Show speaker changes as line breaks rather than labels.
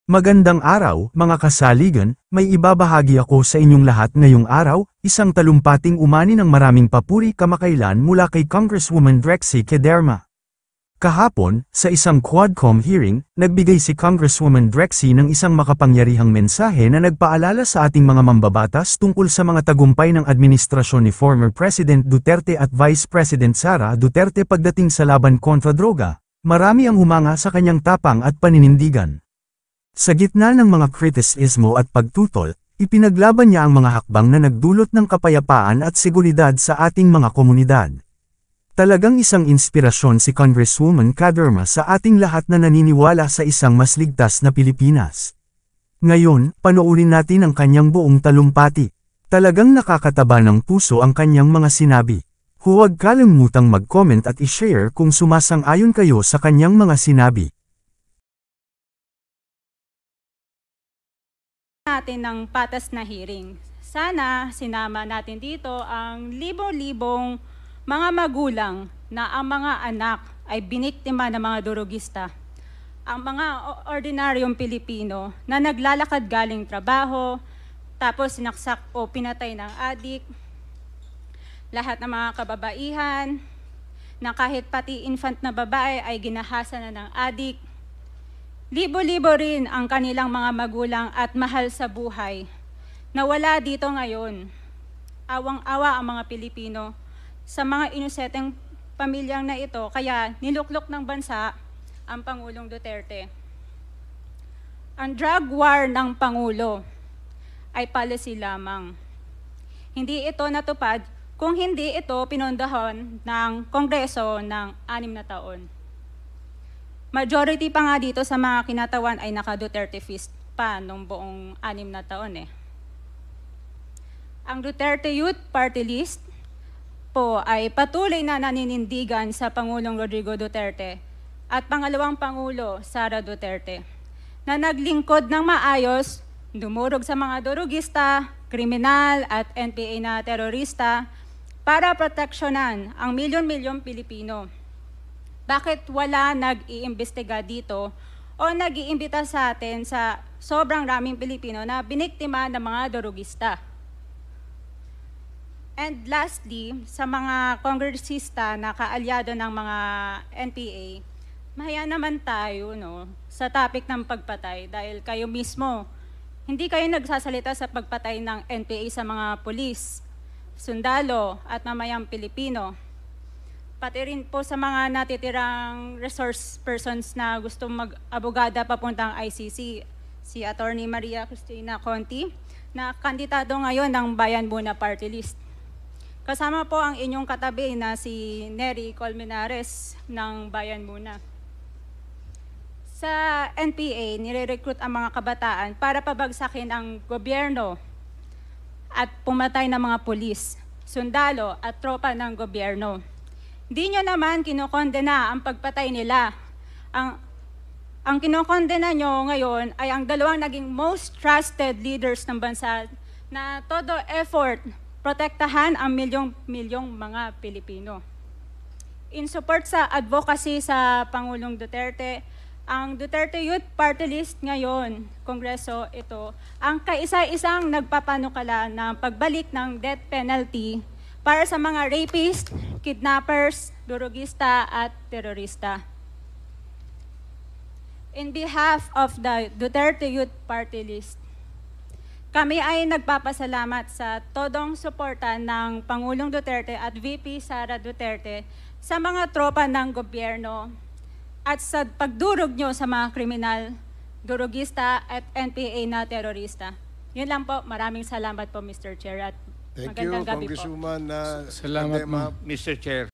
Magandang araw, mga kasaligan, may ibabahagi ako sa inyong lahat ngayong araw, isang talumpating umani ng maraming papuri kamakailan mula kay Congresswoman Drexy Kederma. Kahapon, sa isang Quadcom hearing, nagbigay si Congresswoman Drexy ng isang makapangyarihang mensahe na nagpaalala sa ating mga mambabatas tungkol sa mga tagumpay ng administrasyon ni former President Duterte at Vice President Sara Duterte pagdating sa laban kontra droga. Marami ang humanga sa kanyang tapang at paninindigan. Sa gitna ng mga kritisismo at pagtutol, ipinaglaban niya ang mga hakbang na nagdulot ng kapayapaan at seguridad sa ating mga komunidad. Talagang isang inspirasyon si Congresswoman Kederma sa ating lahat na naniniwala sa isang mas ligtas na Pilipinas. Ngayon, panoorin natin ang kanyang buong talumpati. Talagang nakakataba ng puso ang kanyang mga sinabi. Huwag kalimutang mag-comment at i-share kung sumasang-ayon kayo sa kanyang mga sinabi.
Natin ng patas na hearing. Sana sinama natin dito ang libo-libong mga magulang na ang mga anak ay biniktima ng mga durugista. Ang mga ordinaryong Pilipino na naglalakad galing trabaho, tapos sinaksak o pinatay ng adik, lahat ng mga kababaihan, na kahit pati infant na babae ay ginahasa na ng adik. Libo-libo rin ang kanilang mga magulang at mahal sa buhay na wala dito ngayon. Awang-awa ang mga Pilipino sa mga inuseteng pamilyang na ito, kaya niluklok ng bansa ang Pangulong Duterte. Ang drug war ng Pangulo ay policy lamang. Hindi ito natupad kung hindi ito pinondahan ng Kongreso ng 6 na taon. Majority pa nga dito sa mga kinatawan ay naka-Duterte fist pa nung buong 6 na taon eh. Ang Duterte Youth Party List po ay patuloy na naninindigan sa Pangulong Rodrigo Duterte at pangalawang Pangulo Sara Duterte na naglingkod ng maayos, dumurog sa mga durugista, kriminal at NPA na terorista para proteksyonan ang milyon-milyong Pilipino. Bakit wala nag-iimbestiga dito o nag-iimbita sa atin sa sobrang raming Pilipino na biniktima ng mga durugista? And lastly, sa mga kongresista na kaalyado ng mga NPA, mahaya naman tayo sa topic ng pagpatay dahil kayo mismo, hindi kayo nagsasalita sa pagpatay ng NPA sa mga pulis, sundalo at mamayang Pilipino. Pati rin po sa mga natitirang resource persons na gusto mag-abogada papuntang ICC, si Attorney Maria Cristina Conti, na kandidato ngayon ng Bayan Muna Party List. Kasama po ang inyong katabi na si Nery Colmenares ng Bayan Muna. Sa NPA, nire-recruit ang mga kabataan para pabagsakin ang gobyerno at pumatay ng mga pulis, sundalo at tropa ng gobyerno. Di nyo naman kinokondena ang pagpatay nila. Ang kinokondena nyo ngayon ay ang dalawang naging most trusted leaders ng bansa na todo effort protektahan ang milyong-milyong mga Pilipino. In support sa advocacy sa Pangulong Duterte, ang Duterte Youth Party List ngayon, Kongreso ito, ang kaisa-isang nagpapanukala ng pagbalik ng death penalty para sa mga rapist, kidnappers, durugista at terorista. In behalf of the Duterte Youth Party List, kami ay nagpapasalamat sa todong suporta ng Pangulong Duterte at VP Sara Duterte sa mga tropa ng gobyerno at sa pagdurog nyo sa mga kriminal, durugista at NPA na terorista. Yun lang po. Maraming salamat po, Mr. Chair. At
Thank you,
magandang gabi po.
Congresswoman.
Salamat,
Kederma.
Mr. Chair.